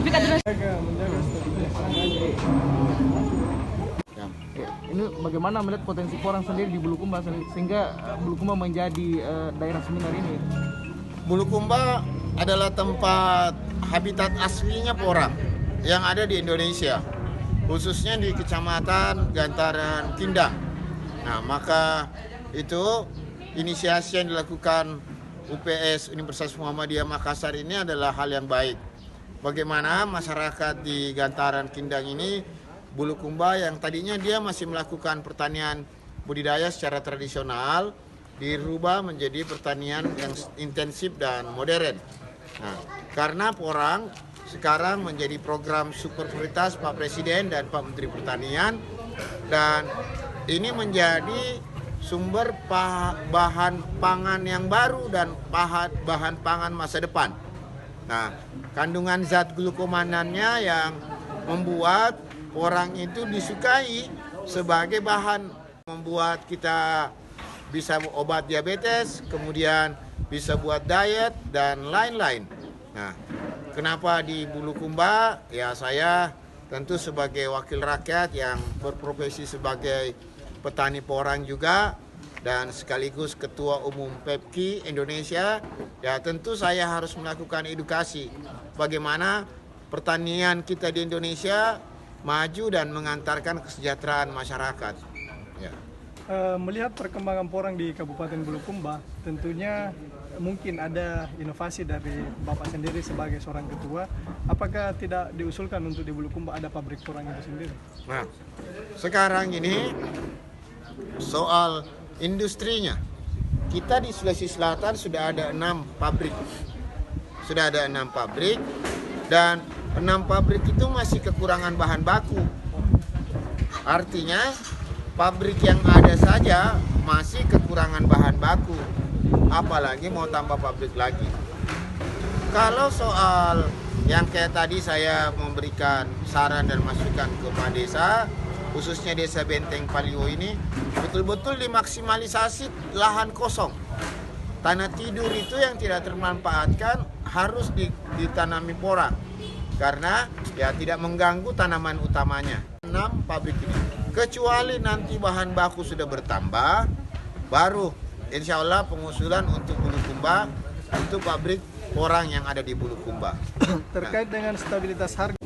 sertifikat dulu. Menjaga stabilitas harga. Ini bagaimana melihat potensi porang sendiri di Bulukumba sehingga Bulukumba menjadi daerah seminar ini? Bulukumba adalah tempat habitat aslinya porang yang ada di Indonesia, khususnya di Kecamatan Gantaran Kindang. Nah, maka itu inisiasi yang dilakukan UPS Universitas Muhammadiyah Makassar ini adalah hal yang baik. Bagaimana masyarakat di Gantaran Kindang ini, Bulukumba yang tadinya dia masih melakukan pertanian budidaya secara tradisional, dirubah menjadi pertanian yang intensif dan modern. Nah, karena porang sekarang menjadi program super prioritas Pak Presiden dan Pak Menteri Pertanian, dan ini menjadi sumber bahan pangan yang baru dan bahan pangan masa depan. Nah, kandungan zat glukomanannya yang membuat porang itu disukai sebagai bahan membuat kita bisa obat diabetes, kemudian bisa buat diet dan lain-lain. Nah, kenapa di Bulukumba? Ya, saya tentu sebagai wakil rakyat yang berprofesi sebagai petani porang juga dan sekaligus Ketua Umum PEPKI Indonesia, ya tentu saya harus melakukan edukasi bagaimana pertanian kita di Indonesia maju dan mengantarkan kesejahteraan masyarakat. Ya. Melihat perkembangan porang di Kabupaten Bulukumba, tentunya mungkin ada inovasi dari Bapak sendiri sebagai seorang ketua. Apakah tidak diusulkan untuk di Bulukumba ada pabrik porang itu sendiri? Nah, sekarang ini soal industrinya, kita di Sulawesi Selatan sudah ada 6 pabrik. Sudah ada 6 pabrik dan 6 pabrik itu masih kekurangan bahan baku. Artinya pabrik yang ada saja masih kekurangan bahan baku, apalagi mau tambah pabrik lagi. Kalau soal yang kayak tadi saya memberikan saran dan masukan ke Pak Desa, khususnya Desa Benteng Palio ini, betul-betul dimaksimalisasi lahan kosong. Tanah tidur itu yang tidak termanfaatkan harus ditanami porang, karena ya tidak mengganggu tanaman utamanya. 6 pabrik ini, kecuali nanti bahan baku sudah bertambah, baru insya Allah pengusulan untuk Bulukumba untuk pabrik porang yang ada di Bulukumba. Terkait dengan stabilitas harga,